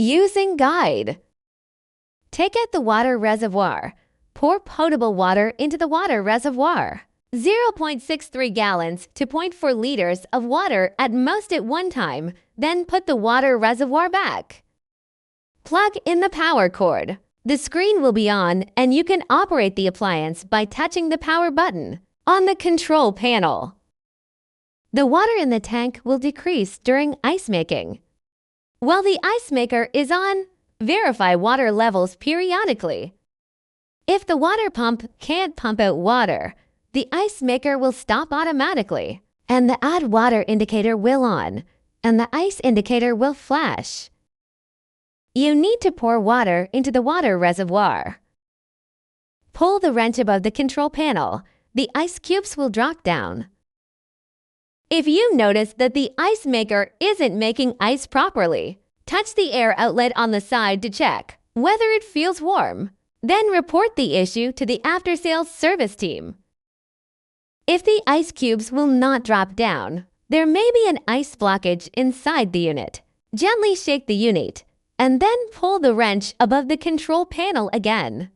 Using guide. Take out the water reservoir. Pour potable water into the water reservoir. 0.63 gallons to 0.4 liters of water at most at one time, then put the water reservoir back. Plug in the power cord. The screen will be on and you can operate the appliance by touching the power button on the control panel. The water in the tank will decrease during ice making. While the ice maker is on, verify water levels periodically. If the water pump can't pump out water, the ice maker will stop automatically, and the add water indicator will on, and the ice indicator will flash. You need to pour water into the water reservoir. Pull the wrench above the control panel. The ice cubes will drop down. If you notice that the ice maker isn't making ice properly, touch the air outlet on the side to check whether it feels warm. Then report the issue to the after-sales service team. If the ice cubes will not drop down, there may be an ice blockage inside the unit. Gently shake the unit and then pull the wrench above the control panel again.